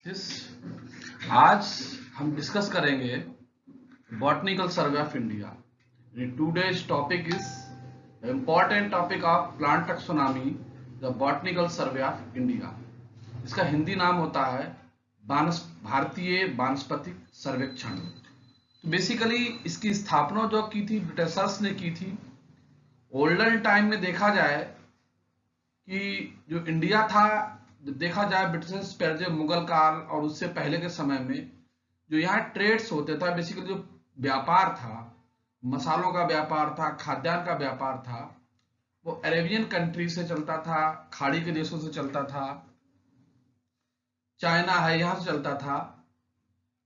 This आज हम discuss करेंगे botanical survey of India. Today's topic is important topic of plant taxonomy, the botanical survey of India. इसका हिंदी नाम होता है भारतीय वानस्पतिक सर्वेक्षण। तो बेसिकली इसकी स्थापना जो की थी ब्रिटिशर्स ने की थी। ओल्डन टाइम में देखा जाए कि जो इंडिया था, देखा जाए ब्रिटिश पहले मुगल काल और उससे पहले के समय में जो यहाँ ट्रेड्स होते था, बेसिकली जो व्यापार था, मसालों का व्यापार था, खाद्यान्न का व्यापार था, वो अरेबियन कंट्री से चलता था, खाड़ी के देशों से चलता था, चाइना है यहाँ से चलता था।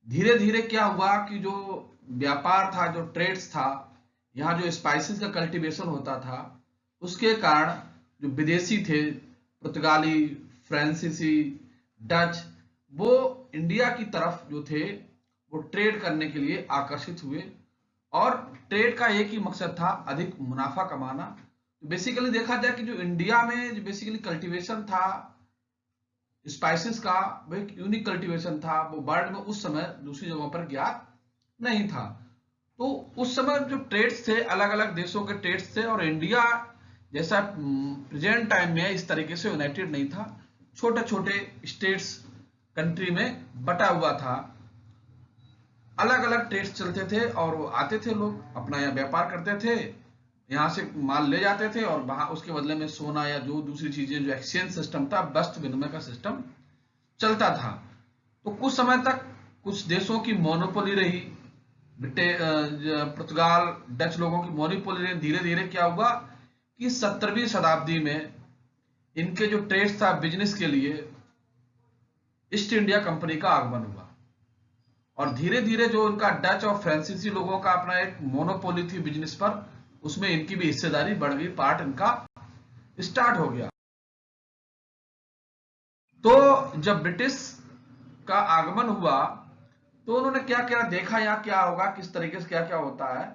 धीरे धीरे क्या हुआ कि जो व्यापार था, जो ट्रेड्स था, यहाँ जो स्पाइसेस का कल्टीवेशन होता था, उसके कारण जो विदेशी थे, पुर्तगाली, फ्रांसीसी, डच, वो इंडिया की तरफ जो थे वो ट्रेड करने के लिए आकर्षित हुए और ट्रेड का एक ही मकसद था, अधिक मुनाफा कमाना। तो बेसिकली देखा जाए कि जो इंडिया में जो बेसिकली कल्टीवेशन था स्पाइसेस का, वो एक यूनिक कल्टीवेशन था, वो वर्ल्ड में उस समय दूसरी जगहों पर ज्ञात नहीं था। तो उस समय जो ट्रेड्स थे, अलग अलग देशों के ट्रेड्स थे, और इंडिया जैसा प्रेजेंट टाइम में इस तरीके से यूनाइटेड नहीं था, छोटे छोटे स्टेट्स कंट्री में बटा हुआ था। अलग अलग ट्रेड्स चलते थे और वो आते थे, लोग अपना यहाँ व्यापार करते थे, यहाँ से माल ले जाते थे और वहां उसके बदले में सोना या जो दूसरी चीजें, जो एक्सचेंज सिस्टम था, वस्त्र विनिमय का सिस्टम चलता था। तो कुछ समय तक कुछ देशों की मोनोपोली रही, पुर्तगाल, डच लोगों की मोनोपोली रही। धीरे धीरे क्या हुआ कि 17वीं शताब्दी में इनके जो ट्रेड्स था बिजनेस के लिए, ईस्ट इंडिया कंपनी का आगमन हुआ और धीरे धीरे जो उनका डच और फ्रांसीसी लोगों का अपना एक मोनोपोली थी बिजनेस पर, उसमें इनकी भी हिस्सेदारी बढ़ गई, पार्ट इनका स्टार्ट हो गया। तो जब ब्रिटिश का आगमन हुआ तो उन्होंने क्या क्या देखा, यहाँ क्या होगा, किस तरीके से क्या क्या होता है,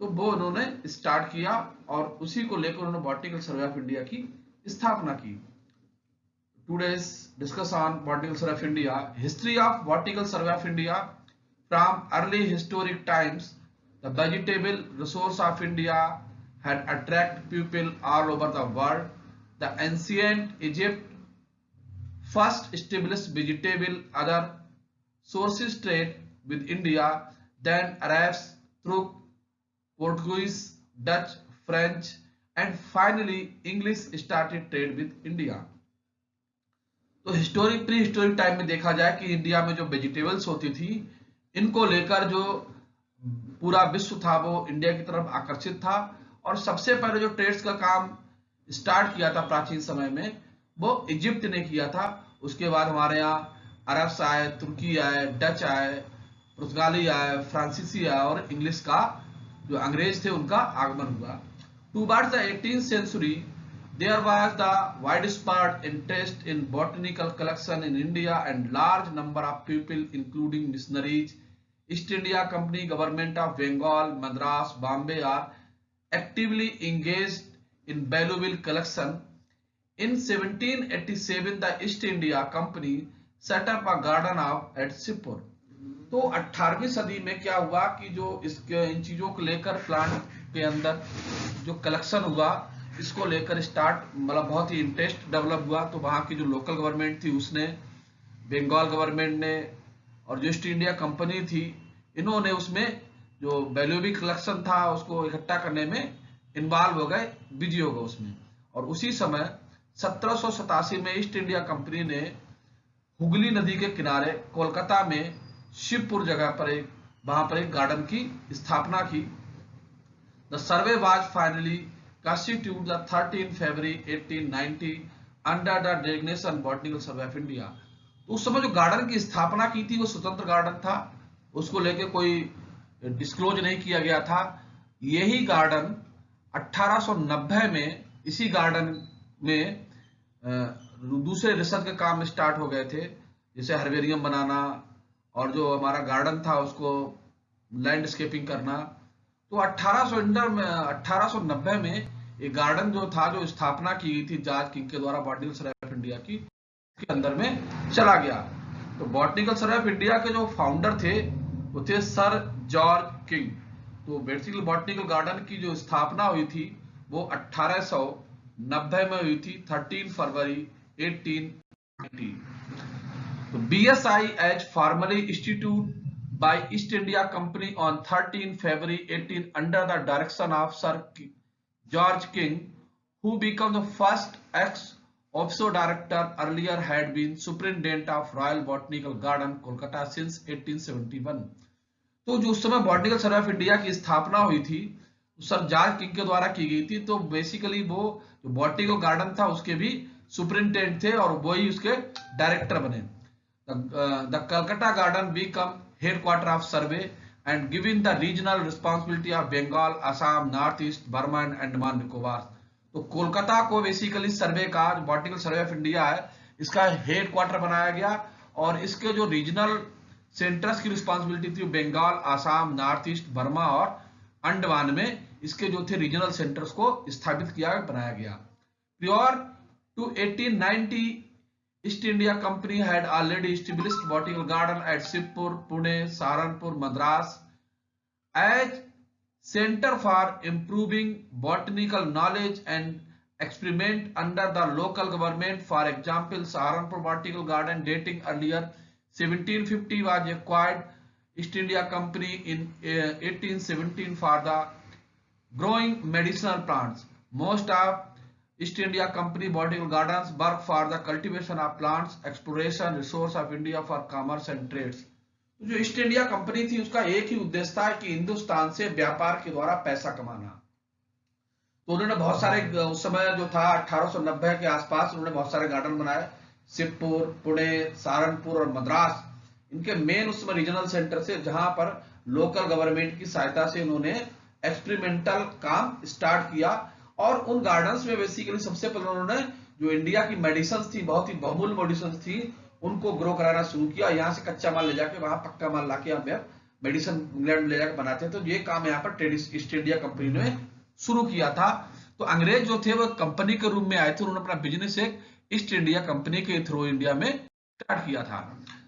तो वो उन्होंने स्टार्ट किया और उसी को लेकर उन्होंने बॉटनिकल सर्वे ऑफ इंडिया की स्थापना की। Today's discuss on Botanical Survey of India. History of Botanical Survey of India. From early historic times, the vegetable resource of India had attracted people all over the world. The ancient Egypt first established vegetable other sources trade with India, then Arabs through Portuguese, Dutch, French, and finally English started trade with India. तो historic pre historic time में देखा जाए कि India में जो vegetables होती थी, इनको लेकर जो पूरा विश्व था वो इंडिया की तरफ आकर्षित था। और सबसे पहले जो ट्रेड्स का काम स्टार्ट किया था प्राचीन समय में, वो इजिप्ट ने किया था। उसके बाद हमारे यहाँ अरब्स आए, तुर्की आए, डच आए, पुर्तगाली आए, फ्रांसीसी आए और इंग्लिश का जो अंग्रेज थे उनका आगमन हुआ। Towards the 18th century there was the widespread interest in botanical collection in India and large number of people including missionaries, East India Company, Government of Bengal, Madras, Bombay are actively engaged in valuable collection. In 1787 the East India Company set up a garden of at Sipur. तो 18वीं सदी में क्या हुआ कि जो इन चीजों को लेकर प्लांट के अंदर जो कलेक्शन हुआ, इसको लेकर स्टार्ट मतलब बहुत ही इंटरेस्ट डेवलप हुआ। तो वहाँ की जो लोकल गवर्नमेंट थी उसने, बंगाल गवर्नमेंट ने और जो ईस्ट इंडिया कंपनी थी, इन्होंने उसमें जो वैल्यूएबल कलेक्शन था उसको इकट्ठा करने में इन्वॉल्व हो गए, बिजी हो गए उसमें। और उसी समय 1787 में ईस्ट इंडिया कंपनी ने हुगली नदी के किनारे कोलकाता में शिवपुर जगह पर वहां पर एक गार्डन की स्थापना की। The survey was finally constituted the 13 February 1890 under the designation Botanical Survey of India. तो उस समय जो गार्डन की स्थापना की थी वो स्वतंत्र गार्डन था, उसको लेके कोई डिस्क्लोज नहीं किया गया था। यही गार्डन 1890 में इसी गार्डन में दूसरे रिसर्च के काम स्टार्ट हो गए थे, जैसे हर्बेरियम बनाना और जो हमारा गार्डन था उसको लैंडस्केपिंग करना। तो 1890 में एक गार्डन जो था, जो स्थापना की गई थी जॉर्ज किंग के द्वारा बॉटनिकल सर्वे ऑफ इंडिया की, के अंदर में चला गया। तो बॉटनिकल सर्वे ऑफ इंडिया के जो फाउंडर थे वो थे सर जॉर्ज किंग। तो बेसिकली बॉटनिकल गार्डन की जो स्थापना हुई थी वो 1890 में हुई थी, 13 फरवरी 1890। तो BSI as formally instituted by East India Company on 13 February 18 under the direction of Sir George King, who became the first ex-officio director. Earlier had been superintendent of Royal Botanical Garden, Kolkata since 1871. तो जो उस समय botanical survey of India की स्थापना हुई थी sir George king के द्वारा की गई थी। तो बेसिकली वो जो बॉटनिकल गार्डन था उसके भी सुपरिंटेंडेंट थे और वही उसके डायरेक्टर बने। The Calcutta Garden become headquarter of survey and given the regional responsibility of Bengal, Assam, Northeast, Burma and Andaman Nicobar. तो कोलकाता को बेसिकली सर्वे का बॉटनिकल सर्वे ऑफ इंडिया है इसका हेडक्वार्टर बनाया गया और इसके जो रीजनल सेंटर्स की रिस्पॉन्सिबिलिटी थी Bengal, Assam, north east, Burma और अंडमान में इसके जो थे रीजनल सेंटर्स को स्थापित किया बनाया गया। Prior to 1890 East India Company had already established botanical garden at Shivpur, Pune, Saharanpur, Madras as center for improving botanical knowledge and experiment under the local government. For example, Saharanpur Botanical Garden dating earlier 1750 was acquired East India Company in 1817 for the growing medicinal plants. Most of East India Company botanical gardens work for the cultivation of plants, exploration, resource of India for commerce and trades. तो जो east India company थी उसका एक ही उद्देश्य था कि हिंदुस्तान से व्यापार के द्वारा पैसा कमाना। तो उन्होंने बहुत सारे उस समय जो था 1890 के आसपास उन्होंने बहुत सारे गार्डन बनाए। शिवपुर, पुणे, सहारनपुर और मद्रास इनके मेन उस समय रीजनल सेंटर से जहां पर लोकल गवर्नमेंट की सहायता से उन्होंने एक्सपेरिमेंटल काम स्टार्ट किया और उन गार्डन्स में बेसिकली सबसे पहले उन्होंने जो इंडिया की मेडिसिन थी, बहुत ही बहुमूल्य मेडिसिन थी, उनको ग्रो कराना शुरू किया। यहाँ से कच्चा माल ले जाके वहां पक्का माल लाके यहाँ मेडिसिन इंग्लैंड में ले जाकर बनाते हैं। तो ये काम यहाँ पर ईस्ट इंडिया कंपनी ने शुरू किया था। तो अंग्रेज जो थे वो कंपनी के रूप में आए थे, उन्होंने अपना बिजनेस एक ईस्ट इंडिया कंपनी के थ्रू इंडिया में स्टार्ट किया था।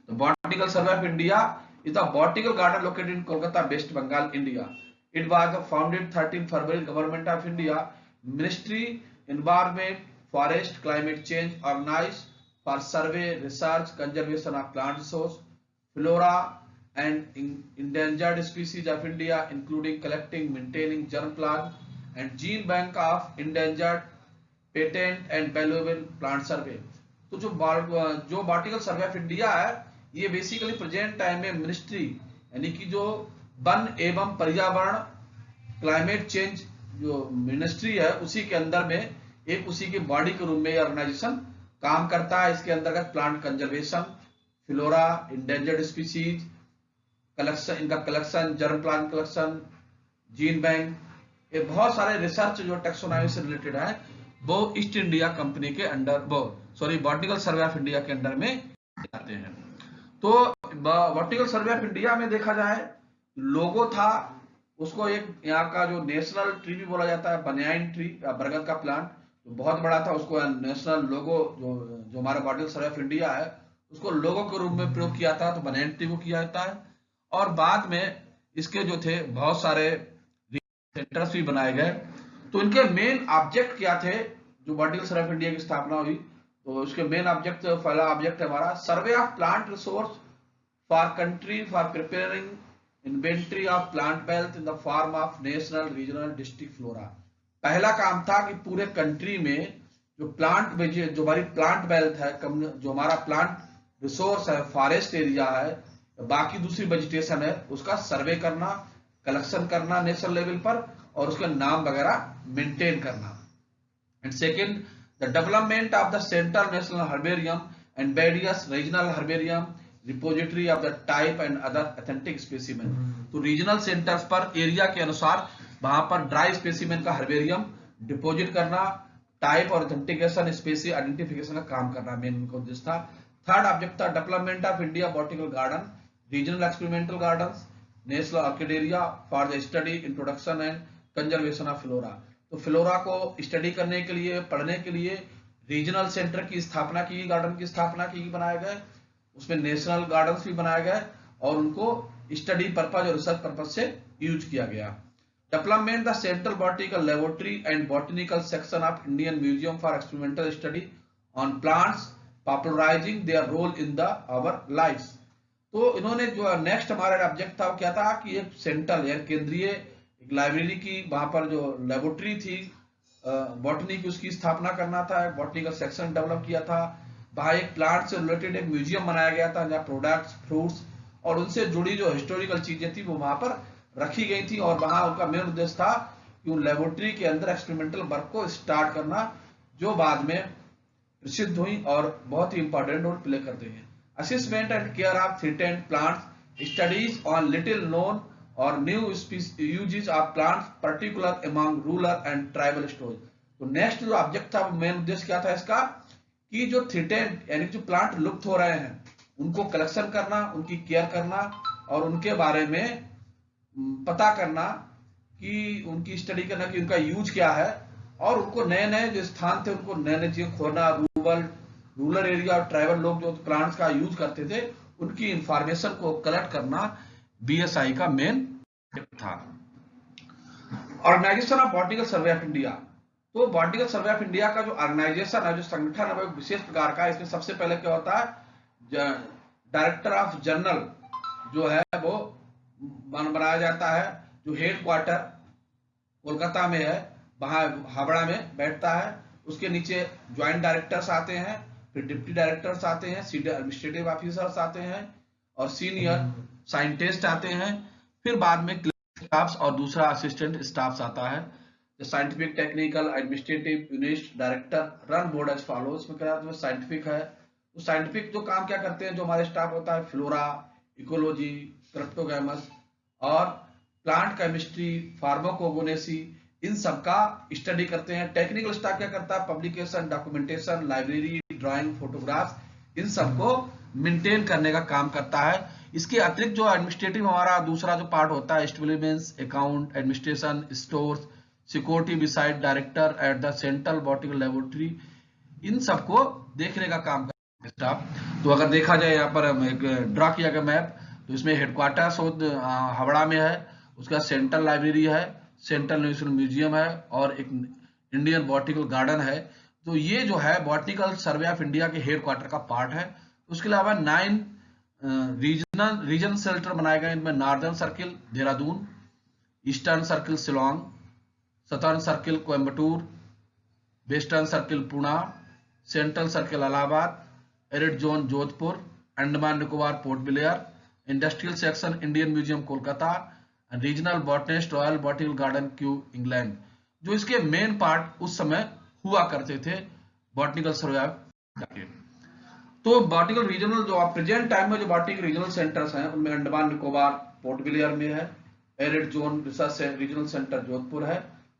तो Botanical survey of India is the botanical garden located in Kolkata, West Bengal, India. It was founded 13 February, government of India, ministry environment, forest, climate change, organise for survey, research, conservation of plant resource, flora and endangered species of India, including collecting, maintaining germ plug and gene bank of endangered, patent and valuable plant survey. तो जो Botanical survey of India है ये basically present time में ministry यानी कि जो one एवं पर्यावरण, क्लाइमेट चेंज जो मिनिस्ट्री है उसी के अंदर में एक उसी की बॉडी के रूप में ऑर्गेनाइजेशन काम करता है। इसके अंतर्गत plant conservation, flora, endangered species collection, इनका collection, germ plant collection, gene bank, ये बहुत सारे रिसर्च जो टेक्सोनॉमी से रिलेटेड है वो ईस्ट इंडिया कंपनी के under botanical survey of India के अंडर में आते हैं। तो बॉटनिकल सर्वे ऑफ इंडिया में देखा जाए लोगो था उसको एक यहाँ का जो नेशनल ट्री भी बोला जाता है, बनियाइन ट्री, बरगद का प्लांट तो बहुत बड़ा था, उसको नेशनल लोगो जो हमारा बॉटनिकल सर्वे ऑफ इंडिया है उसको लोगो के रूप में प्रयोग किया था, तो बनियाइन ट्री को किया जाता है। और बाद में इसके जो थे बहुत सारे सेंटर्स भी बनाए गए। तो इनके मेन ऑब्जेक्ट क्या थे जो बॉटनिकल सर्वे ऑफ इंडिया की स्थापना हुई, तो इसके मेन ऑब्जेक्ट, पहला ऑब्जेक्ट है हमारा survey of plant resource for country for preparing inventory of plant wealth in the form of national, regional, district flora. पहला काम था कि पूरे कंट्री में जो जो हमारी प्लांट वेल्थ है, जो हमारा प्लांट रिसोर्स है, फॉरेस्ट एरिया है, बाकी दूसरी वेजिटेशन है, उसका सर्वे करना, कलेक्शन करना नेशनल लेवल पर और उसका नाम वगैरह मेंटेन करना। And second, the development of the central national herbarium and various regional herbarium repository of the type and other authentic specimen. तो रीजनल सेंटर्स पर एरिया के अनुसार वहां पर ड्राई स्पेसिमेन का हर्बेरियम डिपोजिट करना, टाइप और ऑथेंटिकेशन, स्पेसी आइडेंटिफिकेशन का काम करना मेन उनका उद्देश्य था। थर्ड ऑब्जेक्ट था development of India botanical garden, regional experimental gardens, national orchidaria for the study, introduction and conservation of flora. तो फ्लोरा को स्टडी करने के लिए, पढ़ने के लिए रीजनल सेंटर की स्थापना की, गार्डन की स्थापना की, बनाए गए। उसमें नेशनल गार्डन्स भी बनाया गया और उनको स्टडी पर्पज और रिसर्च पर्पज से यूज किया गया। Development the central botanical Laboratory and Botanical Section of Indian Museum for experimental study on plants popularising their role in the our life. तो इन्होंने जो नेक्स्ट हमारा ऑब्जेक्ट था वो क्या था कि एक सेंट्रल या केंद्रीय एक लाइब्रेरी की वहां पर जो लेबोरेटरी थी बॉटनी की उसकी स्थापना करना था, बॉटनी का सेक्शन डेवलप किया था, वहां एक प्लांट से रिलेटेड एक म्यूजियम बनाया गया था जहाँ प्रोडक्ट्स फ्रूट्स और उनसे जुड़ी जो हिस्टोरिकल चीजें थी वो वहां पर रखी गई थी और वहां उनका मेन उद्देश्य था कि उन लेबोरेटरी के अंदर एक्सपेरिमेंटल वर्क को स्टार्ट करना जो बाद में प्रसिद्ध हुई और बहुत ही इंपॉर्टेंट रोल प्ले करते हैं। Assessment and care of threatened plants, studies on little known और new uses of plants particular among rural and tribal storage. तो नेक्स्ट जो ऑब्जेक्ट था मेन उद्देश्य क्या था इसका कि जो थ्रेटेंड यानी जो प्लांट लुप्त हो रहे हैं उनको कलेक्शन करना, उनकी केयर करना और उनके बारे में पता करना कि उनकी स्टडी करना कि उनका यूज क्या है और उनको नए नए जो स्थान थे उनको नए नए चीजें खोजना, रूरल एरिया और ट्राइबल लोग जो प्लांट्स का यूज करते थे उनकी इंफॉर्मेशन को कलेक्ट करना बीएसआई का मेन था। Organisation of Botanical survey of India. तो बॉटनिकल सर्वे ऑफ इंडिया का जो ऑर्गेनाइजेशन है, जो संगठन है, वो एक विशेष प्रकार का है। इसमें सबसे पहले क्या होता है, डायरेक्टर ऑफ जनरल जो है वो बनाया जाता है, जो हेड क्वार्टर कोलकाता में है, वहां हावड़ा में बैठता है। उसके नीचे ज्वाइंट डायरेक्टर्स आते हैं, फिर डिप्टी डायरेक्टर्स आते हैं, सीनियर एडमिनिस्ट्रेटिव ऑफिसर्स आते हैं और सीनियर साइंटिस्ट आते हैं। फिर बाद में स्टाफ्स और दूसरा असिस्टेंट स्टाफ्स आता है। Scientific technical administrative unit director run board as follows. इसमें क्या है, साइंटिफिक है तो साइंटिफिक जो काम क्या करते हैं, जो हमारे स्टाफ होता है, फ्लोरा, इकोलॉजी, क्रिप्टोगैमस और प्लांट केमिस्ट्री, फार्माकोगोनेसी, इन सब का स्टडी करते हैं। टेक्निकल स्टाफ क्या करता है, publication, documentation, library, drawing, photographs, इन सबको मेंटेन करने का काम करता है। इसके अतिरिक्त जो एडमिनिस्ट्रेटिव हमारा दूसरा जो पार्ट होता है, establishments, account, administration, stores, security beside director at the central botanical laboratory, इन सबको देखने का काम करता है स्टाफ। तो अगर देखा जाए यहाँ पर एक ड्रा किया गया मैप, तो इसमें हेडक्वार्टर्स हावड़ा में है, उसका सेंट्रल लाइब्रेरी है, सेंट्रल नेशनल म्यूजियम है और एक इंडियन बॉटनिकल गार्डन है। तो ये जो है बॉटनिकल सर्वे ऑफ इंडिया के हेडक्वार्टर का पार्ट है। उसके अलावा 9 रीजन सेंटर बनाए गए, इनमें northern circle Dehradun, eastern circle Shillong, southern circle Coimbatore, western circle Pune, central circle Allahabad, arid zone Jodhpur, Andaman Nicobar port Blair, industrial section Indian museum Kolkata, regional botanist royal botanical garden Q England. जो इसके मेन पार्ट उस समय हुआ करते थे बॉटनिकल सर्वे के। तो बॉटनिकल रीजनल जो प्रेजेंट टाइम में जो बॉटनिकल रीजनल सेंटर्स हैं उनमें अंडमान निकोबार पोर्ट ब्लेयर में है, arid zone research regional centre Jodhpur है,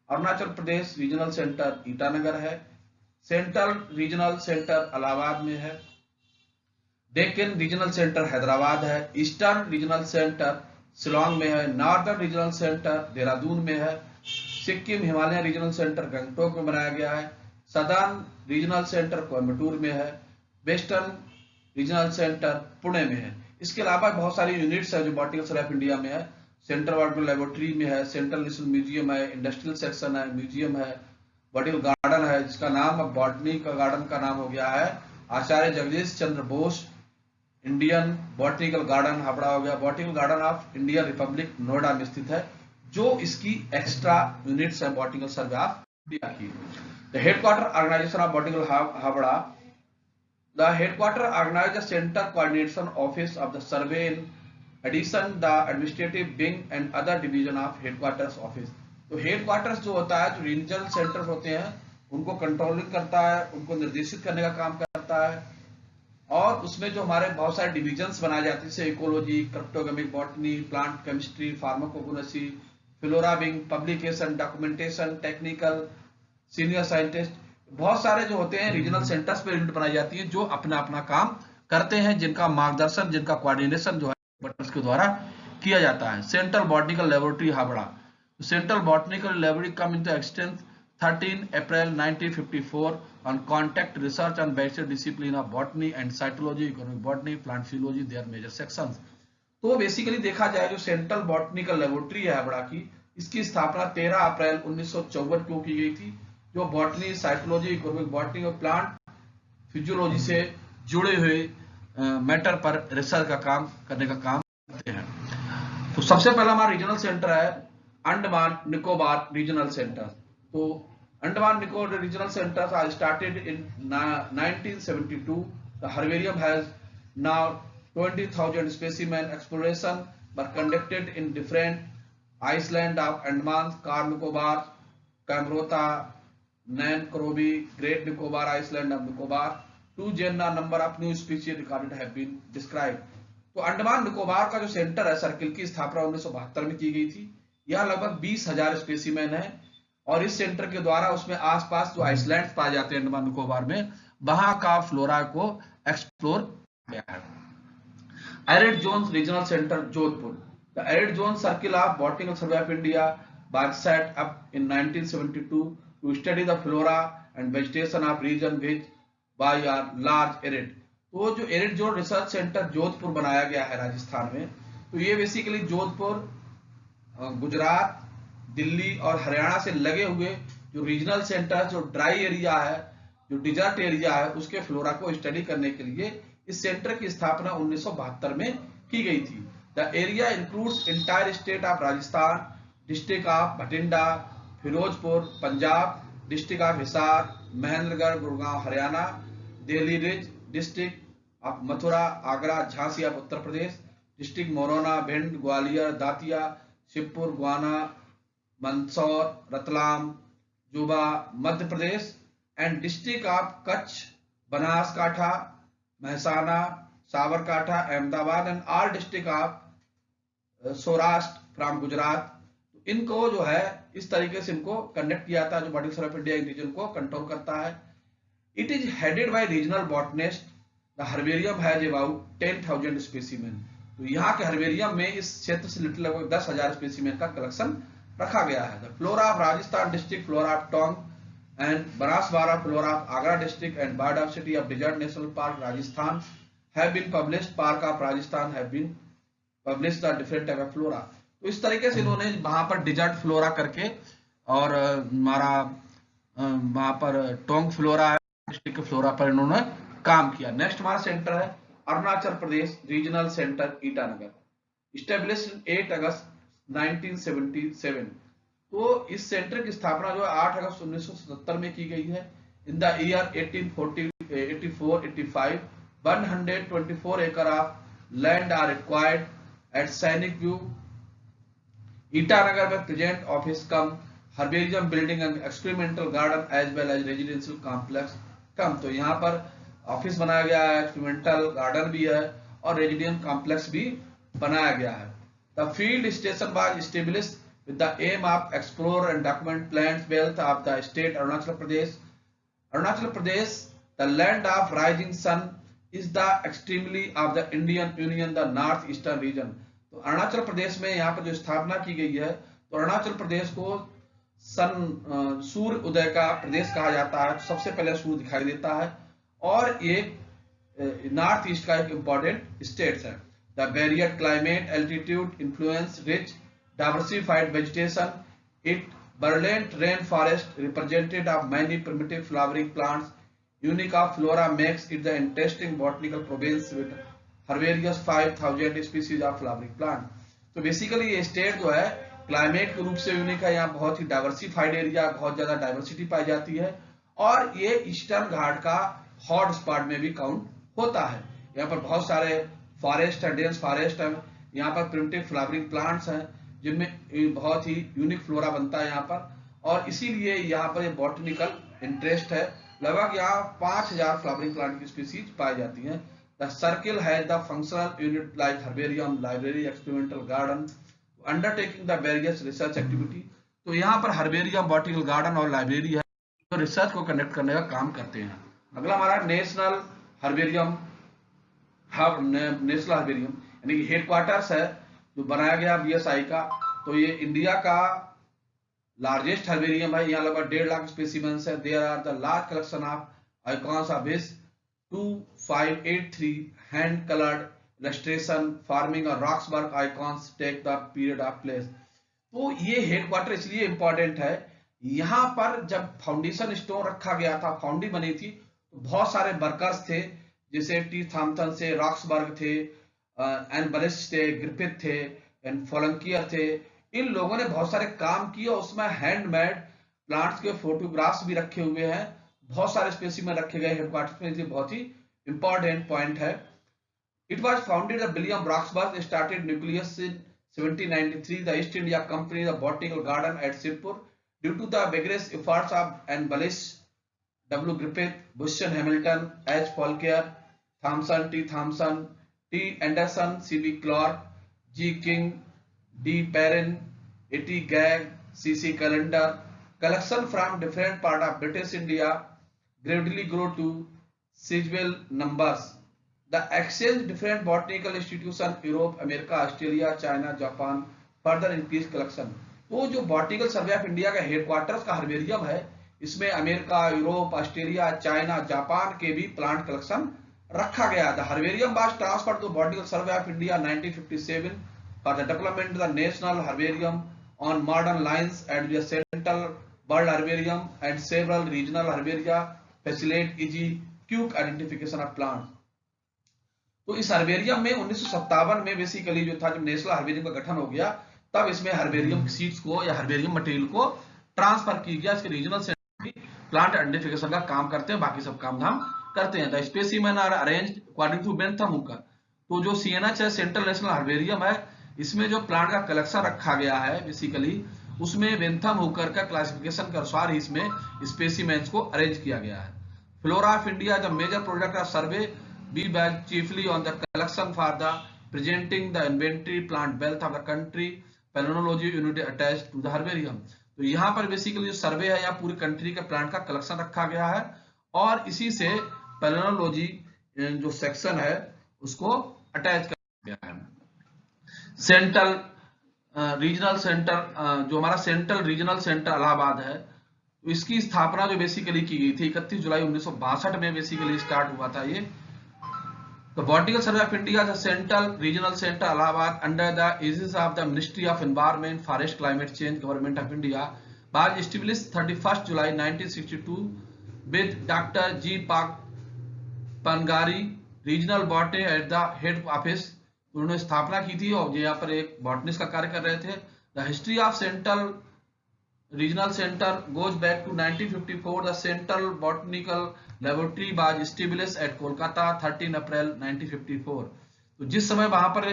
अरुणाचल प्रदेश रीजनल सेंटर ईटानगर है, सेंट्रल रीजनल सेंटर इलाहाबाद में है, डेक्कन रीजनल सेंटर हैदराबाद है, ईस्टर्न रीजनल सेंटर शिलोंग में है, नॉर्दर्न रीजनल सेंटर देहरादून में है, सिक्किम हिमालय रीजनल सेंटर गंगटोक में बनाया गया है, सदर्न रीजनल सेंटर कोयम्बटूर में है, वेस्टर्न रीजनल सेंटर पुणे में है। इसके अलावा बहुत सारी यूनिट्स है जो बॉटनिकल सर्वे ऑफ इंडिया में है। सेंट्रल बॉटनिकल लेबोरेटरी में है, सेंट्रल नेशनल म्यूजियम है, इंडस्ट्रियल सेक्शन है, म्यूजियम है, बॉटनिकल गार्डन है जिसका नाम अब बॉटनी का गार्डन का नाम हो गया है Acharya Jagdish Chandra Bose Indian botanical garden Howrah हो गया। Botanical garden of India republic Noida में स्थित है, जो इसकी एक्स्ट्रा यूनिट्स है बॉटनिकल सर्वे ऑफ इंडिया की। The headquarter organisation of botanical Howrah, the headquarter organize the center coordination office of the survey in addition the administrative wing and other division of headquarters office। तो headquarters जो होता है, जो regional centres होते हैं उनको controlling करता है, उनको निर्देशित करने का काम करता है और उसमें जो हमारे बहुत सारे डिविजन्स बनाए जाते हैं जैसे ecology, cryptogamic botany, plant chemistry, pharmacognosy, flora wing, publication, documentation, technical, senior scientist, बहुत सारे जो होते हैं रीजनल सेंटर्स पे यूनिट बनाई जाती है जो अपना अपना काम करते हैं, जिनका मार्गदर्शन, जिनका कोऑर्डिनेशन जो है बटर्स के द्वारा किया जाता है। Central botanical laboratory Howrah, central botanical laboratory come in the extent 13 April 1954 on contact research and basic discipline of botany and cytology, economic botany, plant physiology, their major sections। तो बेसिकली देखा जाए जो सेंट्रल बॉटनिकल लेबोरेटरी है बड़ा की, इसकी स्थापना 13 अप्रैल 1954 को की गई थी, जो बॉटनी, साइकोलॉजी, इकोनॉमिक बॉटनी और प्लांट फिजियोलॉजी से जुड़े हुए मैटर पर रिसर्च का काम करने का काम करते हैं। तो सबसे पहला हमारा रीजनल सेंटर है अंडमान निकोबार रीजनल सेंटर। तो Andaman Nicobar regional centre started in 1972। The herbarium has now 20,000 specimen exploration were conducted in different island of Andaman, Car Nicobar, Camrota, Nancrobi, Great Nicobar Island of Nicobar। Two general number of new species recorded have been described। तो अंडमान निकोबार का जो centre है circle की स्थापना 1972 में की गई थी। यह लगभग 20,000 स्पेसिमेन है और इस सेंटर के द्वारा उसमें आसपास जो आइसलैंड पाए जाते हैं अंडमान निकोबार में, वहां का फ्लोरा को एक्सप्लोर किया गया है। Arid Zones Regional Center, Jodhpur। The Arid Zone Circle of Botanical Survey of India was set up in 1972 to study the flora and vegetation of region which by a large arid। तो जो arid zone research centre Jodhpur बनाया गया है राजस्थान में, तो ये basically Jodhpur, Gujarat, Delhi और हरियाणा से लगे हुए जो रीजनल सेंटर, जो ड्राई एरिया है, जो डिजर्ट एरिया है, उसके फ्लोरा को स्टडी करने के लिए इस सेंटर की स्थापना 1972 में की गई थी। The area includes entire state of Rajasthan, district of Bathinda, Firozpur Punjab, district of Hisar, Mahendragarh Gurgaon Haryana, Delhi ridge district of Mathura, Agra, Jhansi of Uttar Pradesh, district Morena, Bhind, Gwalior, Datia, Shivpur, Guna, Mandsaur, Ratlam, जुबा Madhya Pradesh and district of Kutch, Banaskantha, Mehsana, Sabarkantha, Ahmedabad and all district of Saurashtra from Gujarat. इनको जो है इस तरीके से इनको कंडक्ट किया था, जो Botanical survey of India region को कंट्रोल करता है। It is headed by regional botanist. The herbarium has about 10,000 specimen. तो यहाँ के हर्बेरियम में इस क्षेत्र से लगभग 10,000 स्पेसिमेन का कलेक्शन रखा गया है। The flora of Rajasthan district, flora of Tonk and Banaswara flora of Agra district and biodiversity of Desert National Park Rajasthan have been published। Park of Rajasthan have been published the different type of flora। तो इस तरीके से इन्होंने वहां पर dessert flora करके और हमारा वहां पर टोंक फ्लोरा डिस्ट्रिक्ट फ्लोरा पर इन्होंने काम किया। नेक्स्ट हमारा सेंटर है Arunachal Pradesh regional centre Itanagar, established 8 अगस्त 1977। तो इस सेंटर की स्थापना जो है 8 अगस्त 1977 में की गई है। In the year 1884-85 124 acre of land are required at Sainik view Itanagar में present office cum herbarium building and experimental garden as well as residential complex cum. तो यहाँ पर ऑफिस बनाया गया है, एक्सपेरिमेंटल गार्डन भी है और रेजिडेंशियल कॉम्प्लेक्स भी बनाया गया है। The field station was established with the aim of explore and document plant wealth of the state Arunachal Pradesh। Arunachal Pradesh, the land of rising sun, is the extremely of the Indian Union, the north eastern region। तो अरुणाचल प्रदेश में यहाँ पर जो स्थापना की गई है, तो अरुणाचल प्रदेश को सन सूर्य उदय का प्रदेश कहा जाता है। सबसे पहले सूर्य दिखाई देता है और ये नॉर्थ ईस्ट का एक इंपॉर्टेंट स्टेट है। The variate climate, altitude, influence, rich diversified vegetation, it verdant rainforest represented of many primitive flowering plants, unique of flora makes it the interesting botanical province with herbaceous 5,000 species of flowering plant। तो basically ये state जो है climate के रूप से unique है, यहाँ बहुत ही डाइवर्सिफाइड एरिया, बहुत ज्यादा डाइवर्सिटी पाई जाती है और ये ईस्टर्न घाट का हॉट स्पॉट में भी काउंट होता है। यहाँ पर बहुत सारे फॉरेस्ट है, डेंस फॉरेस्ट है, यहाँ पर प्रिमिटिव फ्लावरिंग प्लांट्स हैं जिनमें बहुत ही यूनिक फ्लोरा बनता है यहाँ पर और इसीलिए यहाँ पर बॉटनिकल इंटरेस्ट है। लगभग यहाँ 5,000 फ्लावरिंग प्लांट की स्पीसीज पाई जाती हैं। The circle has the functional unit like herbarium, library, experimental garden, undertaking the various research activity. तो यहाँ पर हर्बेरियम, बॉटनिकल गार्डन और लाइब्रेरी है जो रिसर्च को कंडक्ट करने का काम करते हैं। अगला हमारा नेशनल हर्बेरियम, नेशनल हर्बेरियम यानी कि हेडक्वार्टर्स है जो बनाया गया बीएसआई का। तो ये इंडिया का लार्जेस्ट हर्बेरियम है, यहाँ लगभग 1.5 लाख स्पेसिमेंस है। There are the large collection of icons of his 2583 hand coloured illustration farming और Roxburgh icons take the period of place. तो ये हेडक्वार्टर इसलिए इंपॉर्टेंट है, यहाँ पर जब फाउंडेशन स्टोन रखा गया था, फाउंडी बनी थी, तो बहुत सारे वर्कर्स थे, जैसे टी थॉम्पसन से, रॉक्सबर्ग थे, एंड बलिस थे, ग्रिफिथ थे, एंड फोलंकियर थे। इन लोगों ने बहुत सारे काम किए, उसमें हैंडमेड प्लांट्स के फोटोग्राफ्स भी रखे हुए हैं, बहुत सारे स्पेसिमेन रखे गए हेडक्वार्टर में। बहुत ही इंपॉर्टेंट पॉइंट है। It was founded by William Roxburgh, started nucleus in 1793, the East India Company, the Botanical Garden at Sirpur. Due to the vigorous efforts of Anne Ballish, W. Griffith, Buchanan Hamilton, H. Falkier, Thomson, T. Thomson, T. Anderson, C. B. Clark, G. King, D. Perrin, A. T. Gagg, C. C. Callender, collection from different part of British India gradually grew to sizable numbers. The exchange different botanical institution Europe, America, Australia, China, Japan further increase collection. तो जो Botanical survey of India का headquarters का herbarium है, इसमें America, Europe, Australia, China, Japan के भी plant collection रखा गया था। Herbarium was transferred to Botanical survey of India 1957 for the development the national herbarium on modern lines at the central world herbarium and several regional herbaria facilitate easy quick identification of plants. तो इस herbarium में 1957 में basically जो था, जब national herbarium का गठन हो गया, तब इसमें हर्बेरियम सीड्स को या हर्बेरियम मटेरियल को ट्रांसफर किया गया। इसके रीजनल सेंटर भी प्लांट आइडेंटिफिकेशन का काम करते हैं, बाकी सब काम धाम करते हैं। The specimen are arranged according to Bentham Hooker. तो जो सीएनएच है, सेंट्रल नेशनल हर्बेरियम है, इसमें जो प्लांट का कलेक्शन रखा गया है बेसिकली, उसमें बेंथम हुकर का क्लासिफिकेशन के अनुसार ही इसमें स्पेसिमेन्स को अरेंज किया गया है। Flora of India the major product of survey be based chiefly on the collection for the presenting the inventory plant wealth of the country palynology unit attached to the herbarium। तो यहाँ पर basically जो सर्वे है या पूरी country के plant का collection रखा गया है, और इसी से पैलिनोलॉजी जो सेक्शन है उसको अटैच कर गया है। सेंट्रल रीजनल सेंटर, जो हमारा सेंट्रल रीजनल सेंटर इलाहाबाद है, तो इसकी स्थापना जो बेसिकली की गई थी 31 जुलाई 1962 में बेसिकली स्टार्ट हुआ था ये। The Botanical Survey of India, the Central Regional Center, Allahabad, under the aegis of the Ministry of Environment, Forest, Climate Change, Government of India, was established 31st July 1962 with Dr. G. Pangari, Regional Botany at the head office। उन्होंने स्थापना की थी और यहाँ पर एक botanist का कार्य कर रहे थे। The history of Central Regional Center goes back to 1954. The Central Botanical Laboratory was established at Kolkata 13 April 1954। तो जिस समय वहां पर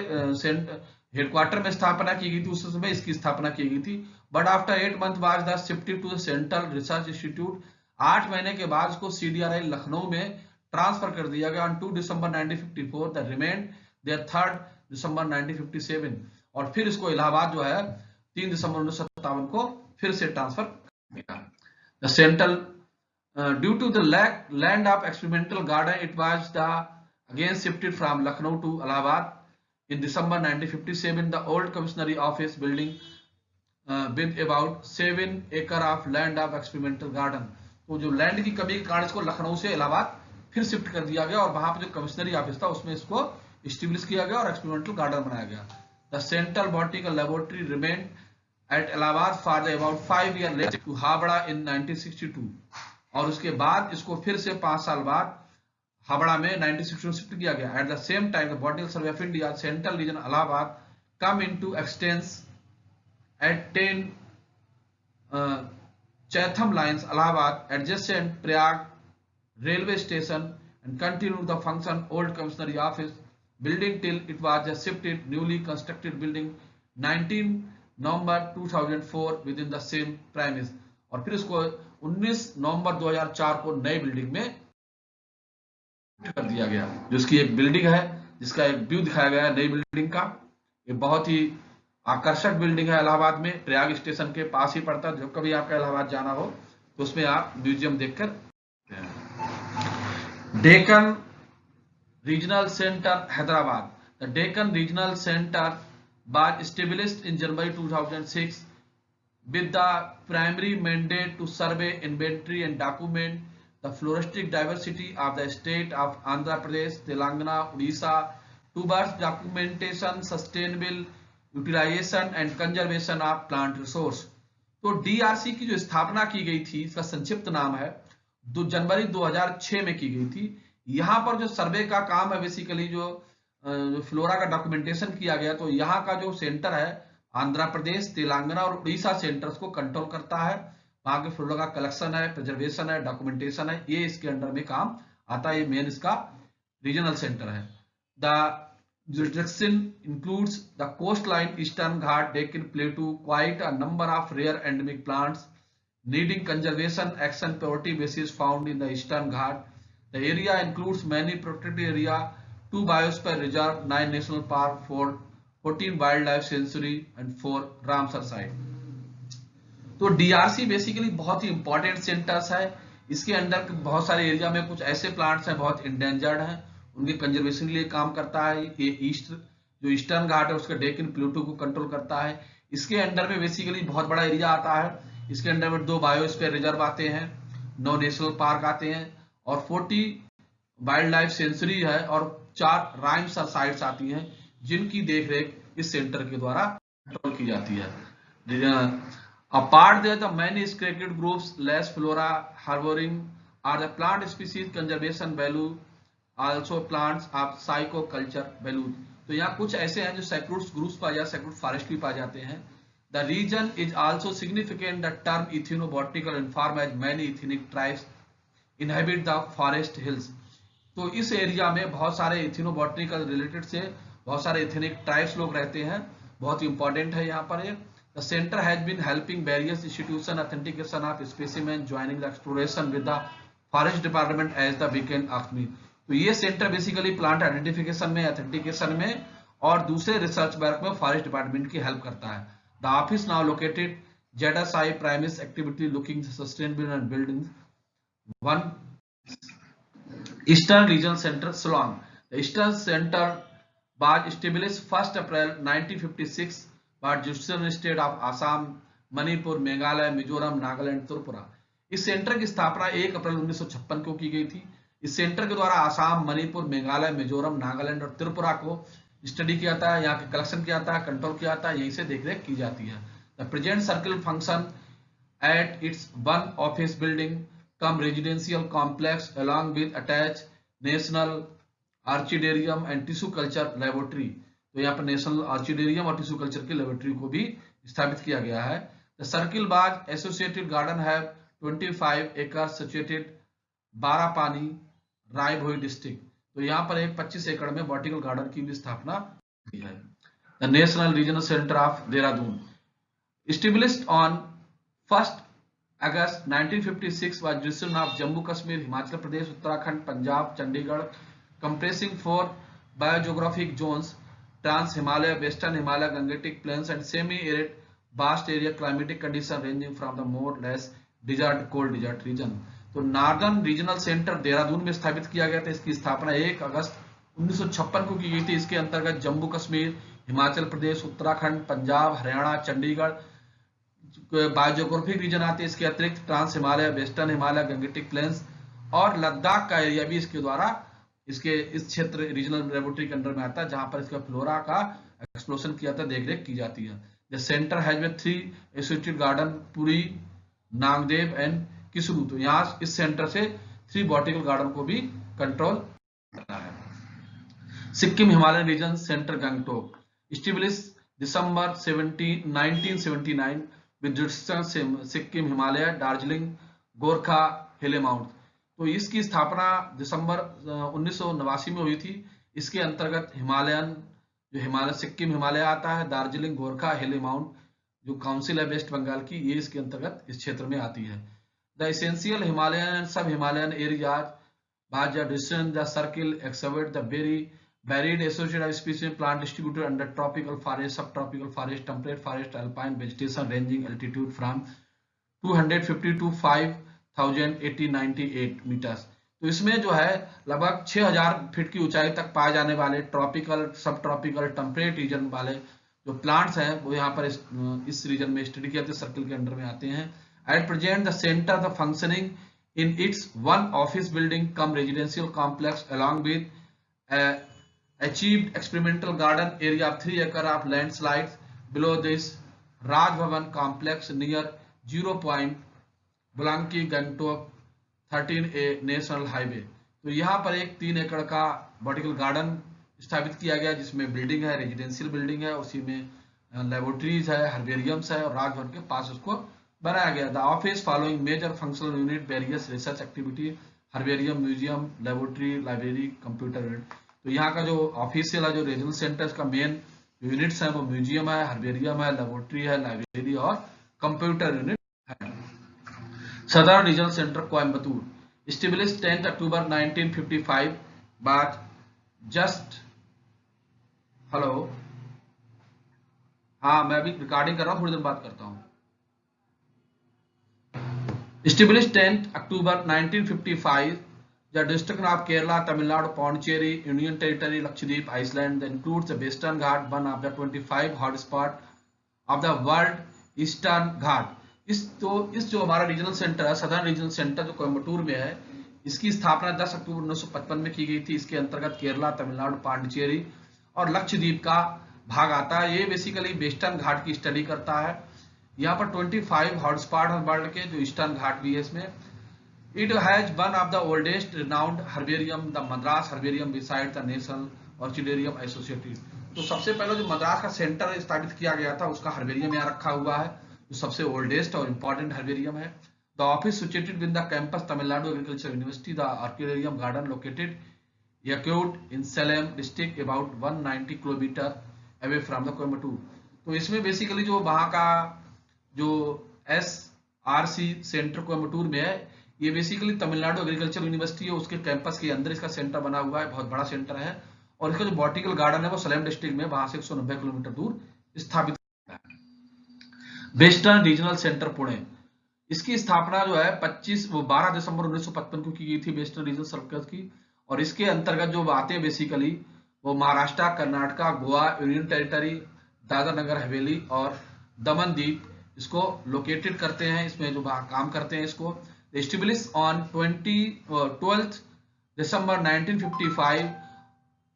हेडक्वार्टर में स्थापना की गई थी, उस समय इसकी स्थापना की गई थी। But after 8 months was the shifted to the Central Research Institute। 8 महीने के बाद इसको CDRI लखनऊ में ट्रांसफर कर दिया गया। on 2 December 1954 the remained their 3rd December 1957। और फिर इसको इलाहाबाद जो है 3 दिसंबर 1957 को फिर से ट्रांसफर किया। The central due to the land of experimental garden it was the again shifted from Lucknow to Allahabad in December 1957। The old commissionary office building with about 7 acre of land of experimental garden. तो जो land की कमी के कारण इसको लखनऊ से इलाहाबाद फिर shift कर दिया गया, और वहां पर जो कमिश्नरी ऑफिस था उसमें इसको एस्टेब्लिश किया गया और एक्सपेरिमेंटल गार्डन बनाया गया। The central botanical laboratory remained at Allahabad for the about 5 years later to Howrah in 1962। और उसके बाद इसको फिर से 5 साल बाद हावड़ा में 1962 शिफ्ट किया गया। At the same time, the Botanical Survey of India Central Region Allahabad come into existence at 10 Chatham Lines, Allahabad, adjacent Prayag railway station, and continued the function old commissionary office building till it was a shifted newly constructed building 19 November 2004 with in the same premises. और फिर इसको 19 November 2004 को नई building में कर दिया गया। जिसकी एक बिल्डिंग है, जिसका एक व्यू दिखाया गया है नई बिल्डिंग का। ये बहुत ही आकर्षक बिल्डिंग है, इलाहाबाद में प्रयाग स्टेशन के पास ही पड़ता है। जब कभी आपका इलाहाबाद जाना हो तो उसमें आप म्यूजियम देखकर। Deccan regional centre Hyderabad, the Deccan regional centre was established in January 2006 with the primary mandate to survey, inventory and document the floristic diversity of the state of Andhra Pradesh, Telangana, Odisha towards documentation, sustainable utilization and conservation of plant resource। तो DRC की जो स्थापना की गई थी, इसका संक्षिप्त नाम है, 2 जनवरी 2006 में की गई थी। यहाँ पर जो सर्वे का काम है, बेसिकली जो फ्लोरा का डॉक्यूमेंटेशन किया गया, तो यहाँ का जो सेंटर है आंध्र प्रदेश, तेलंगाना और उड़ीसा सेंटर्स को कंट्रोल करता है। वहां के फ्लोरा का कलेक्शन है, प्रिजर्वेशन है, डॉक्यूमेंटेशन है, ये इसके अंडर में काम आता है। ये मेन इसका रीजनल सेंटर है। The jurisdiction includes the coastline, Eastern Ghat, Deccan Plateau, quite a number of rare endemic plants needing conservation action priority basis found in the Eastern Ghat. The area includes many protected area, 2 biosphere reserve, 9 national park, 14 wildlife sanctuary and 4 Ramsar site। तो DRC basically बहुत ही important centres है। इसके अंदर बहुत सारे area में कुछ ऐसे प्लांट्स हैं बहुत इंडेंजर्ड हैं, उनके कंजर्वेशन के लिए काम करता है। ये जो ईस्टर्न घाट है उसके डेक्कन प्लेटू को कंट्रोल करता है। इसके अंडर में बेसिकली बहुत बड़ा एरिया आता है। इसके अंडर में 2 बायोस्फीयर रिजर्व आते हैं, 9 नेशनल पार्क आते हैं और 40 वाइल्ड लाइफ सेंचुरी है और 4 रामसर साइट्स आती हैं, जिनकी देखरेख इस सेंटर के द्वारा कंट्रोल की जाती है। Apart there, the many integrated groups, less flora harboring are the plant species conservation value, also plants of psychoculture value। तो यहाँ कुछ ऐसे हैं जो सैक्रूट्स ग्रुप्स पाए जाते, सैक्रूट फॉरेस्ट भी पाए जाते हैं। The region is also significant. The term ethnobotanical inform as many ethnic tribes inhabit the forest hills। तो इस एरिया में बहुत सारे इथेनोबॉटनिकल रिलेटेड से बहुत सारे इथेनिक ट्राइब्स लोग रहते हैं, बहुत ही इंपॉर्टेंट है यहाँ पर ये। The center has been helping various institution authentication of specimen, joining the exploration with the forest department as the weekend of me। तो ये सेंटर बेसिकली प्लांट आइडेंटिफिकेशन में, ऑथेंटिकेशन में और दूसरे रिसर्च वर्क में फॉरेस्ट डिपार्टमेंट की help करता है। The office now located ZSI primary activity looking sustainable and building 1 Eastern Regional Center, Shillong। The Eastern Center was established 1st April 1956 by Judicial State of Assam, Manipur, Meghalaya, Mizoram, Nagaland, Tripura. इस centre की स्थापना 1 अप्रैल 1956 को की गई थी। इस सेंटर के द्वारा आसाम, मणिपुर, मेघालय, मिजोरम, नागालैंड और त्रिपुरा को स्टडी किया जाता है, यहाँ के कलेक्शन किया जाता है, कंट्रोल किया जाता है, यहीं से देखरेख की जाती है। The present circle function at its 1 office building cum residential complex along with attached national orchidarium and tissue culture laboratory. तो यहाँ पर नेशनल आर्चिडेरियम और टिश्यू कल्चर की लेबोरेटरी को भी स्थापित किया गया है। The circle Bagh associated garden है 25 एकड़ सिचुएटेड बारापानी, रायभोई डिस्ट्रिक्ट। तो यहाँ पर एक 25 एकड़ में बॉटिकल गार्डन की भी स्थापना की है। The national regional centre of Dehradun established on 1st August 1956 was jurisdiction of Jammu Kashmir, Himachal Pradesh, Uttarakhand, Punjab, Chandigarh, compressing 4 biogeographic zones: Trans Himalaya, Western Himalaya, Gangetic Plains and semi-arid vast area climatic condition ranging from the more less desert cold desert region। तो northern regional centre Dehradun में स्थापित किया गया था। इसकी स्थापना 1 अगस्त 1956 को की गई थी। इसके अंतर्गत जम्मू कश्मीर, हिमाचल प्रदेश, उत्तराखंड, पंजाब, हरियाणा, चंडीगढ़ बायोजियोग्राफिक रीजन आते हैं। इसके अतिरिक्त trans Himalaya, western Himalaya, Gangetic plains और लद्दाख का एरिया भी इसके द्वारा इस क्षेत्र रीजनल लेबोरेटरी के अंडर में आता है, जहां पर इसका फ्लोरा का एक्सप्लोरेशन किया जाता है, देखरेख की जाती है। The centre has with 3 associated garden, Puri, Nagdev and Kisru. तो यहाँ इस सेंटर से 3 बॉटिकल गार्डन को भी कंट्रोल करना है। Sikkim Himalayan region centre Gangtok established December 1979 with jurisdiction Sikkim, Himalaya, Darjeeling, Gorkha, हिलेमाउंट। तो इसकी स्थापना दिसंबर 1989 में हुई थी। इसके अंतर्गत हिमालय सिक्किम हिमालय आता है, दार्जिलिंग, गोरखा, हिलेमाउंट जो काउंसिल है वेस्ट बंगाल की, ये इसके अंतर्गत इस क्षेत्र में आती है। द एसेंशियल हिमालयन एंड सब Himalayan areas by the distance the circle excavate the varied associated species plant distributed under tropical forest, subtropical forest, temperate forest, alpine vegetation ranging altitude from 250 to 5098 meters। तो इसमें जो है लगभग 6000 feet की ऊंचाई तक पाए जाने वाले ट्रॉपिकल, सब ट्रॉपिकल, टेम्परेट रीजन वाले जो प्लांट्स हैं वो यहाँ पर इस रीजन में स्टडी किया जाते हैं, सर्कल के अंडर में आते हैं। At present the centre the functioning in its one office building cum residential complex along with achieved experimental garden area of 3 acre of landslides below this Raj Bhavan complex near 0 point Blanki Gangtok 13A national highway. तो यहाँ पर एक 3 एकड़ का vertical garden स्थापित किया गया जिसमें बिल्डिंग है, रेजिडेंशियल बिल्डिंग है, उसी में लेबोरेटरीज है, हर्बेरियम्स है और राजभवन के पास उसको बनाया गया। The office following major functional unit various research activity herbarium, museum, laboratory, library, computer unit. तो यहाँ का जो ऑफिशियल है, जो रीजनल सेंटर का मेन यूनिट्स है वो म्यूजियम है, हर्बेरियम है, लेबोरेटरी है, लाइब्रेरी और कंप्यूटर यूनिट है। Southern regional centre Coimbatore established 10th October 1955 but just hello, हाँ मैं अभी रिकॉर्डिंग कर रहा हूँ, थोड़ी देर बात करता हूँ। established 10th October 1955 the district of Kerala, Tamil Nadu, Pondicherry, Union Territory, Lakshadweep, Iceland that includes the Western Ghat, one of the 25 hotspot of the world Eastern Ghat। इस जो हमारा रीजनल सेंटर है, सदर्न रीजनल सेंटर जो कोयम्बटूर में है, इसकी स्थापना 10 अक्टूबर 1955 में की गई थी। इसके अंतर्गत केरला, तमिलनाडु, पांडिचेरी और लक्षद्वीप का भाग आता है। ये बेसिकली वेस्टर्न घाट की स्टडी करता है। यहाँ पर 25 हॉटस्पॉट है वर्ल्ड के, जो ईस्टर्न घाट भी है इसमें। It has one of the oldest renowned herbarium, the Madras herbarium beside the national orchidarium associated. तो सबसे पहले जो मद्रास का सेंटर स्थापित किया गया था उसका हर्बेरियम यहाँ रखा हुआ है, जो सबसे ओल्डेस्ट और इंपॉर्टेंट हर्बेरियम है। The office situated with the campus Tamil Nadu agriculture university, the orchidarium garden located याक्यूट in सेलेम district about 190 kilometre away from the Coimbatore. तो इसमें बेसिकली जो वहाँ का जो SRC सेंटर कोयम्बटूर में है, ये बेसिकली तमिलनाडु एग्रीकल्चर यूनिवर्सिटी है, उसके कैंपस के अंदर इसका सेंटर बना हुआ है, बहुत बड़ा सेंटर है। और इसका जो बॉटिकल गार्डन है वो सलेम डिस्ट्रिक्ट में, वहां से 190 किलोमीटर दूर स्थापित है। वेस्टर्न रीजनल सेंटर पुणे, इसकी स्थापना जो है 12 दिसंबर 1955 को की गई थी वेस्टर्न रीजनल सर्कल की। और इसके अंतर्गत जो आते हैं बेसिकली वो महाराष्ट्र, कर्नाटका, गोवा, यूनियन टेरिटरी, दादर नगर हवेली और दमन द्वीप इसको लोकेटेड करते हैं, इसमें जो काम करते हैं इसको। Established on 12th December 1955,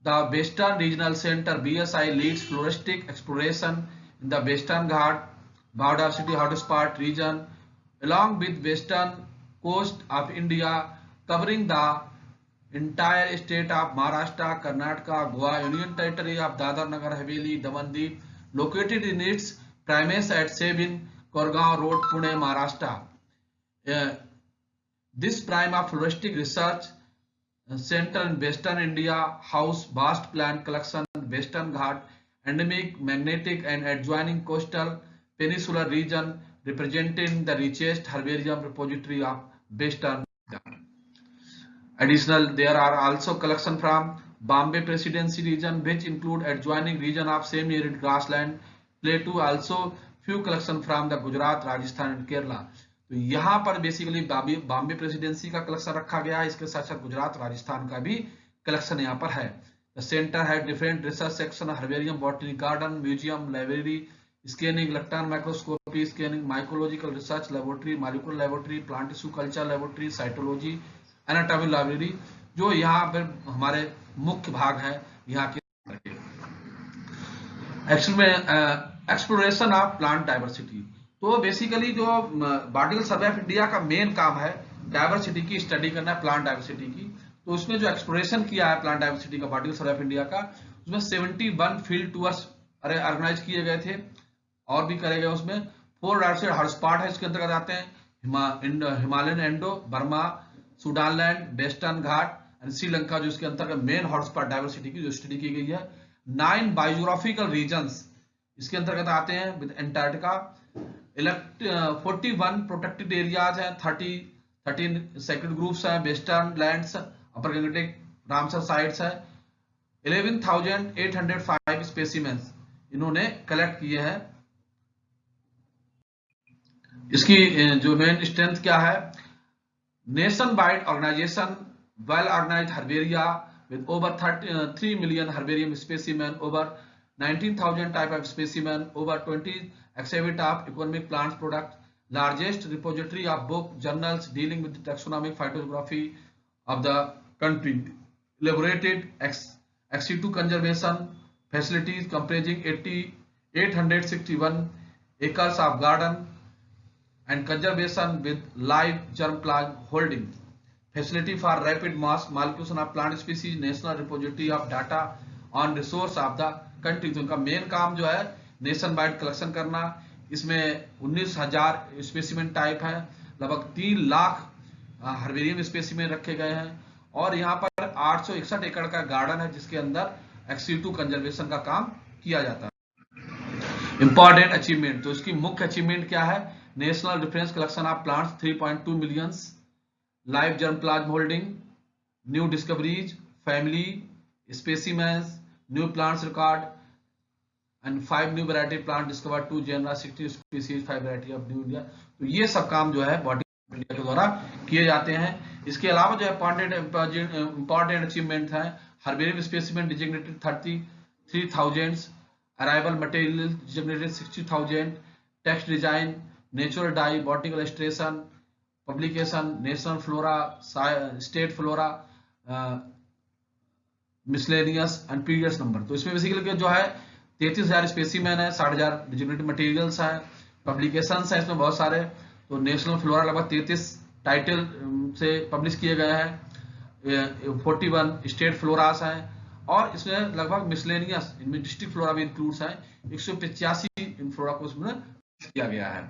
the Western Regional Center (BSI) leads floristic exploration in the Western Ghat biodiversity hotspot region, along with western coast of India, covering the entire state of Maharashtra, Karnataka, Goa, Union Territory of Dadar Nagar Haveli, Daman Deep, located in its premise at 7 Korgaon Road, Pune, Maharashtra. This prime of floristic research center in Western India house vast plant collection, Western Ghat, endemic, magnetic and adjoining coastal peninsular region, representing the richest herbarium repository of Western Ghat. Additional, there are also collection from Bombay Presidency region, which include adjoining region of semi-arid grassland plateau, also few collection from the Gujarat, Rajasthan and Kerala. तो यहाँ पर basically Bombay presidency का collection रखा गया है, इसके साथ साथ गुजरात, राजस्थान का भी कलेक्शन यहाँ पर है। द सेंटर है different research section, herbarium, botany garden, museum, library, scanning, electron microscopy scanning, mycological research laboratory, molecular laboratory, plant tissue culture laboratory, cytology, anatomy library, जो यहाँ पर हमारे मुख्य भाग है यहाँ के। एक्सप्लोरेशन ऑफ प्लांट डाइवर्सिटी, तो बेसिकली जो बॉटिकल सर्वे ऑफ इंडिया का मेन काम है डाइवर्सिटी की स्टडी करना, प्लांट डाइवर्सिटी की। तो उसमें जो एक्सप्लोरेशन किया है प्लांट डाइवर्सिटी का बॉटिकल सर्वे ऑफ इंडिया का, उसमें 71 फील्ड टूर्स ऑर्गेनाइज किए गए थे और भी करे गए। उसमें 4 डाइवर्सिटी हॉटस्पॉट है, इसके अंतर्गत आते हैं Himalayan endo, Burma, Sudan land, western Ghat and Sri Lanka, जो इसके अंतर्गत मेन हॉटस्पॉट डाइवर्सिटी की जो स्टडी की गई है। 9 बायोग्राफिकल रीजन्स इसके अंतर्गत आते हैं विद एंटार्क्टिका, 41 प्रोटेक्टेड एरियाज हैं, 13 सेक्रेड ग्रुप्स हैं, वेस्टर्न लैंड्स, अपर गंगेटिक, रामसर साइट्स है, 11,805 स्पेसिमेंस इन्होंने कलेक्ट किए हैं। इसकी जो मेन स्ट्रेंथ क्या है, nationwide organisation, well organised herbaria with over 3 million herbarium specimen, over 19,000 type of specimen, over 20 exhibit of economic plants product, largest repository of book journals dealing with the taxonomic phytogeography of the country, elaborated ex situ conservation facilities comprising 861 acres of garden and conservation with live germplasm holding, facility for rapid mass multiplication of plant species, national repository of data on resource of the country। तो इनका main काम जो है nation wide collection करना, इसमें 19,000 specimen type है, लगभग 3 lakh herbarium specimen रखे गए हैं, और यहाँ पर 861 एकड़ का गार्डन है जिसके अंदर एक्स-सिटू कंजर्वेशन का काम किया जाता है। इंपॉर्टेंट अचीवमेंट, तो इसकी मुख्य अचीवमेंट क्या है? National reference collection of plants 3.2 millions, live germplasm holding, new discoveries, family specimens, new plants record and 5 new variety plant discovered, 2 genera, 60 species, 5 variety of new India. तो ये सब काम जो है बॉडी ऑफ इंडिया के द्वारा किए जाते हैं। इसके अलावा जो है इंपॉर्टेंट अचीवमेंट है, herbarium specimen designated 33,000, arrival material designated 60,000, text design, natural die, botanical illustration, publication, national flora, state flora, miscellaneous and periods number. तो इसमें बेसिकली जो है 33,000 स्पेसिमेन है, 60,000 डिजिग्नेटेड मटेरियल्स है, पब्लिकेशंस है इसमें बहुत सारे। तो नेशनल फ्लोरा लगभग 33 टाइटल से पब्लिश किए गए हैं, 41 स्टेट फ्लोरास हैं, और इसमें लगभग मिसलेनियस, इनमें डिस्ट्रिक्ट फ्लोरा भी इंक्लूड्स हैं, 185 इन फ्लोरा को इसमें किया गया है।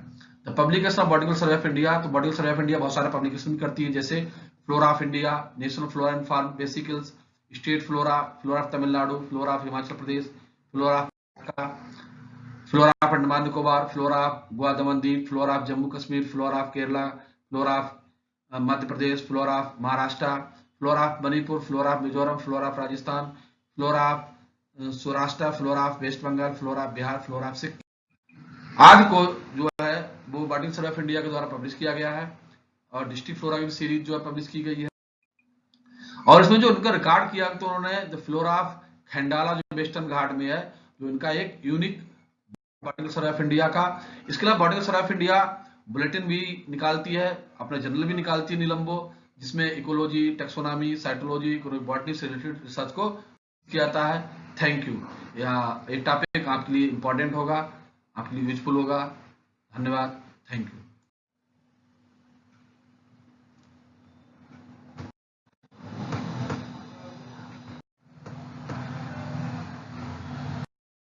The publication of Botanical survey of India, तो बॉटनिकल सर्वे ऑफ इंडिया बहुत सारे पब्लिकेशन करती है, जैसे flora of India, national flora and farm बेसिकल्स, state flora, flora of Tamil Nadu, flora of Himachal Pradesh, flora of Andaman Nicobar, flora of Goa Daman Deep, flora of Jammu Kashmir, flora of Kerala, flora of Madhya Pradesh, flora of Maharashtra, flora of Manipur, flora of Mizoram, flora of Rajasthan, Flora of Saurashtra, Flora of West Bengal, Flora of Bihar, Flora of Sikkim आदि को जो है वो botanical survey of India के द्वारा publish किया गया है, और डिस्ट्रिक्ट फ्लोरा की सीरीज जो है पब्लिश की गई है। और इसमें जो उनका रिकॉर्ड किया तो उन्होंने द फ्लोरा ऑफ खंडाला जो वेस्टर्न घाट में है, जो इनका एक unique botanical survey of India का। इसके अलावा botanical survey of India bulletin भी निकालती है, अपना जर्नल भी निकालती है निलंबो, जिसमें इकोलॉजी, टेक्सोनॉमी, साइटोलॉजी, बॉटनी से रिलेटेड रिसर्च को किया जाता है। Thank you. यह एक टॉपिक आपके लिए इंपॉर्टेंट होगा, आपके लिए यूजफुल होगा। धन्यवाद। Thank you.